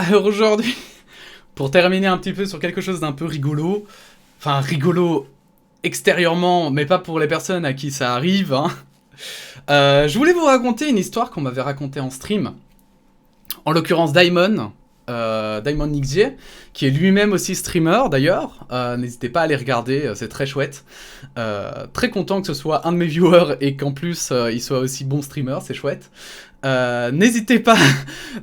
Alors aujourd'hui, pour terminer un petit peu sur quelque chose d'un peu rigolo, enfin rigolo extérieurement, mais pas pour les personnes à qui ça arrive, hein. Je voulais vous raconter une histoire qu'on m'avait racontée en stream, en l'occurrence Daimon XJ, qui est lui-même aussi streamer d'ailleurs. N'hésitez pas à aller regarder, c'est très chouette. Très content que ce soit un de mes viewers et qu'en plus il soit aussi bon streamer, c'est chouette. N'hésitez pas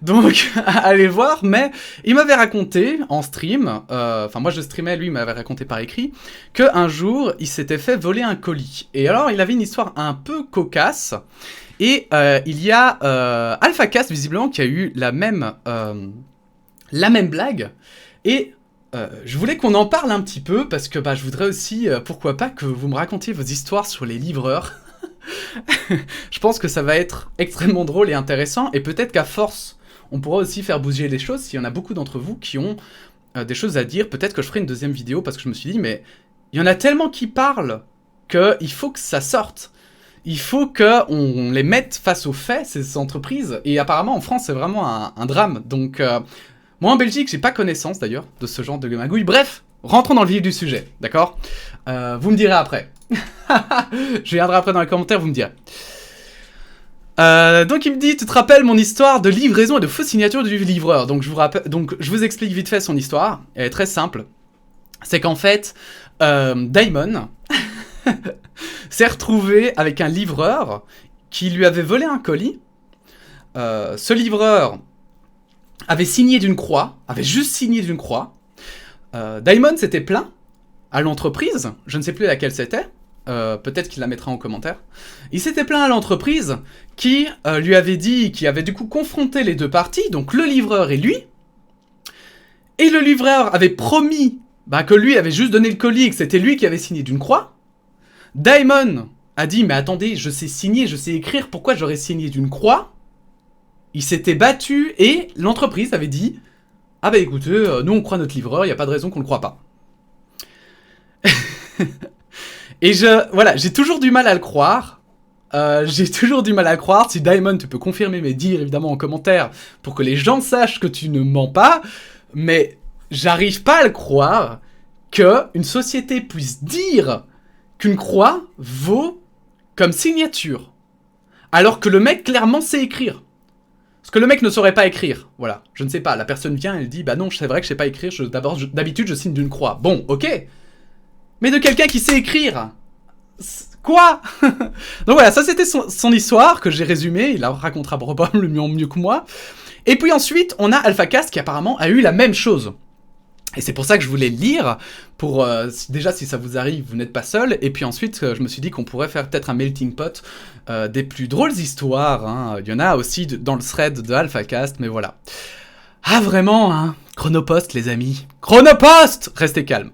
donc à aller voir, mais il m'avait raconté en stream, enfin moi je streamais, lui il m'avait raconté par écrit, qu'un jour il s'était fait voler un colis. Et alors il avait une histoire un peu cocasse, et il y a AlphaCast visiblement qui a eu la même blague, et je voulais qu'on en parle un petit peu, parce que je voudrais aussi, pourquoi pas, que vous me racontiez vos histoires sur les livreurs. Je pense que ça va être extrêmement drôle et intéressant, et peut-être qu'à force, on pourra aussi faire bouger les choses s'il y en a beaucoup d'entre vous qui ont des choses à dire. Peut-être que je ferai une deuxième vidéo, parce que je me suis dit, mais il y en a tellement qui parlent qu'il faut que ça sorte. Il faut qu'on les mette face aux faits, ces entreprises, et apparemment en France c'est vraiment un drame. Donc moi en Belgique j'ai pas connaissance d'ailleurs de ce genre de magouille. Bref, rentrons dans le vif du sujet, d'accord? Vous me direz après. Je viendrai après dans les commentaires, vous me direz. Donc il me dit, tu te rappelles mon histoire de livraison et de fausse signature du livreur? Donc je vous explique vite fait son histoire. Elle est très simple. C'est qu'en fait, Daimon s'est retrouvé avec un livreur qui lui avait volé un colis. Ce livreur avait signé d'une croix, avait juste signé d'une croix. Daimon s'était plaint à l'entreprise, je ne sais plus laquelle c'était. Peut-être qu'il la mettra en commentaire. Il s'était plaint à l'entreprise qui lui avait dit, qui avait du coup confronté les deux parties, donc le livreur et lui. Et le livreur avait promis que lui avait juste donné le colis et que c'était lui qui avait signé d'une croix. Daimon a dit, mais attendez, je sais signer, je sais écrire, pourquoi j'aurais signé d'une croix? Il s'était battu et l'entreprise avait dit, ah écoutez, nous on croit notre livreur, il n'y a pas de raison qu'on le croit pas. Et voilà, j'ai toujours du mal à le croire. J'ai toujours du mal à le croire. Si Daimon, tu peux confirmer mes dires évidemment en commentaire pour que les gens sachent que tu ne mens pas. Mais j'arrive pas à le croire qu'une société puisse dire qu'une croix vaut comme signature. Alors que le mec clairement sait écrire. Parce que le mec ne saurait pas écrire. Voilà, je ne sais pas. La personne vient et elle dit, bah non, c'est vrai que je sais pas écrire. D'habitude, je signe d'une croix. Bon, ok. Mais de quelqu'un qui sait écrire. Quoi? Donc voilà, ça c'était son histoire que j'ai résumée. Il la racontera probablement mieux que moi. Et puis ensuite, on a AlphaCast qui apparemment a eu la même chose. Et c'est pour ça que je voulais le lire, pour déjà si ça vous arrive, vous n'êtes pas seul. Et puis ensuite, je me suis dit qu'on pourrait faire peut-être un melting pot des plus drôles histoires. Hein. Il y en a aussi dans le thread de AlphaCast, mais voilà. Ah vraiment, hein. Chronopost les amis. Chronopost! Restez calme.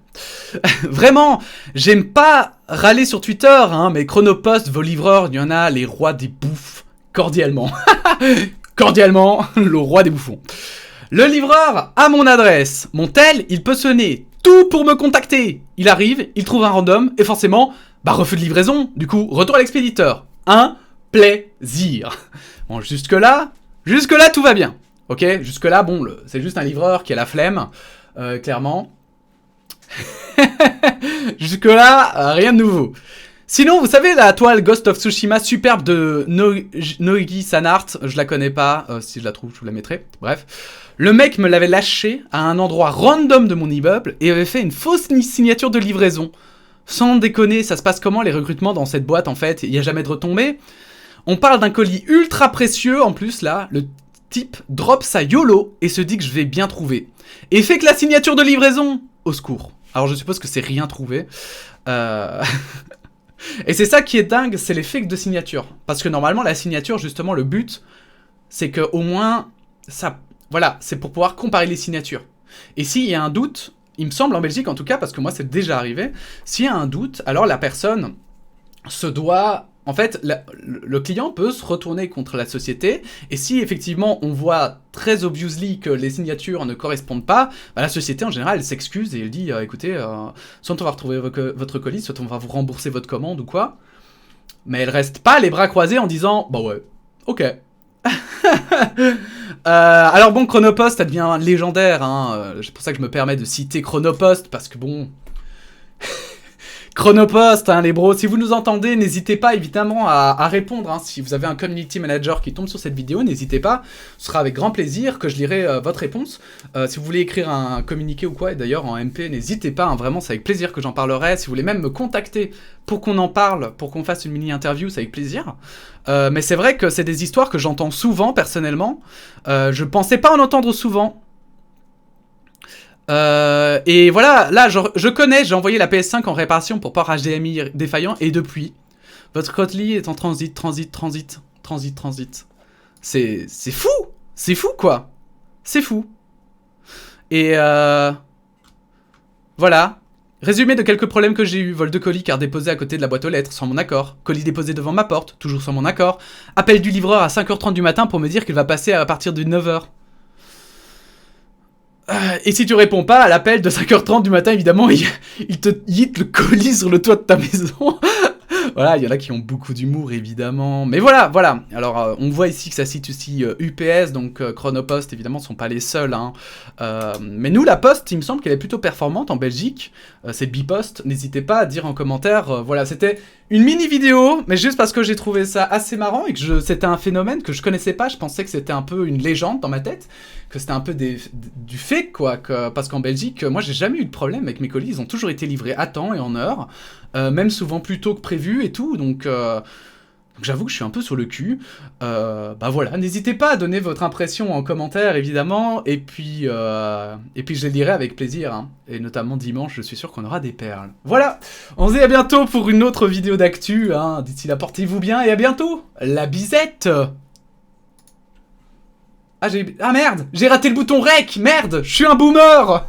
Vraiment, j'aime pas râler sur Twitter, hein, mais Chronopost, vos livreurs, il y en a les rois des bouffes. Cordialement. Cordialement, le roi des bouffons. Le livreur a mon adresse. Mon tel, il peut sonner. Tout pour me contacter. Il arrive, il trouve un random, et forcément, refus de livraison. Du coup, retour à l'expéditeur. Un plaisir. Bon, jusque-là, tout va bien. Ok, jusque-là, bon, c'est juste un livreur qui a la flemme, clairement. Jusque-là, rien de nouveau. Sinon, vous savez, la toile Ghost of Tsushima superbe de Noigi Sanart, je la connais pas, si je la trouve, je vous la mettrai. Bref. Le mec me l'avait lâché à un endroit random de mon immeuble et avait fait une fausse signature de livraison. Sans déconner, ça se passe comment les recrutements dans cette boîte en fait? Il n'y a jamais de retombées. On parle d'un colis ultra précieux en plus là, le type drop sa YOLO et se dit que je vais bien trouver. Et fait que la signature de livraison, au secours. Alors je suppose que c'est rien trouvé. Et c'est ça qui est dingue, c'est les fakes de signature. Parce que normalement la signature, justement le but, c'est que au moins, ça, voilà, c'est pour pouvoir comparer les signatures. Et s'il y a un doute, il me semble en Belgique en tout cas, parce que moi c'est déjà arrivé, s'il y a un doute, alors la personne se doit... En fait, le client peut se retourner contre la société, et si effectivement on voit très obviously que les signatures ne correspondent pas, la société en général elle s'excuse et elle dit écoutez, soit on va retrouver votre colis, soit on va vous rembourser votre commande ou quoi. Mais elle reste pas les bras croisés en disant bah ouais, ok. Alors bon, Chronopost, ça devient légendaire, hein. C'est pour ça que je me permets de citer Chronopost, parce que bon... Chronopost, hein, les bros, si vous nous entendez, n'hésitez pas évidemment à répondre, hein. Si vous avez un community manager qui tombe sur cette vidéo, n'hésitez pas, ce sera avec grand plaisir que je lirai votre réponse. Si vous voulez écrire un communiqué ou quoi, et d'ailleurs en MP, n'hésitez pas, hein, vraiment c'est avec plaisir que j'en parlerai. Si vous voulez même me contacter pour qu'on en parle, pour qu'on fasse une mini-interview, c'est avec plaisir. Mais c'est vrai que c'est des histoires que j'entends souvent personnellement, je pensais pas en entendre souvent. Et voilà, là je connais, j'ai envoyé la PS5 en réparation pour port HDMI défaillant, et depuis, votre Kotlin est en transit. C'est fou. C'est fou quoi. C'est fou. Et voilà. Résumé de quelques problèmes que j'ai eu. Vol de colis car déposé à côté de la boîte aux lettres, sans mon accord. Colis déposé devant ma porte, toujours sans mon accord. Appel du livreur à 5h30 du matin pour me dire qu'il va passer à partir de 9h. Et si tu réponds pas à l'appel de 5h30 du matin, évidemment, il te yeet le colis sur le toit de ta maison. Voilà, il y en a qui ont beaucoup d'humour, évidemment. Mais voilà, voilà. Alors, on voit ici que ça cite aussi UPS, donc Chronopost, évidemment, ne sont pas les seuls. Hein. Mais nous, la Poste, il me semble qu'elle est plutôt performante en Belgique. C'est Bipost. N'hésitez pas à dire en commentaire. Voilà, c'était une mini-vidéo, mais juste parce que j'ai trouvé ça assez marrant et que c'était un phénomène que je connaissais pas. Je pensais que c'était un peu une légende dans ma tête, que c'était un peu du fake, quoi. Parce qu'en Belgique, moi, j'ai jamais eu de problème avec mes colis. Ils ont toujours été livrés à temps et en heure. Même souvent plus tôt que prévu et tout, donc j'avoue que je suis un peu sur le cul. Bah voilà, n'hésitez pas à donner votre impression en commentaire, évidemment, et puis je les lirai avec plaisir, hein. Et notamment dimanche, je suis sûr qu'on aura des perles. Voilà, on se dit à bientôt pour une autre vidéo d'actu, hein. D'ici là, portez-vous bien, et à bientôt. La bisette. Ah merde, j'ai raté le bouton REC, merde, je suis un boomer.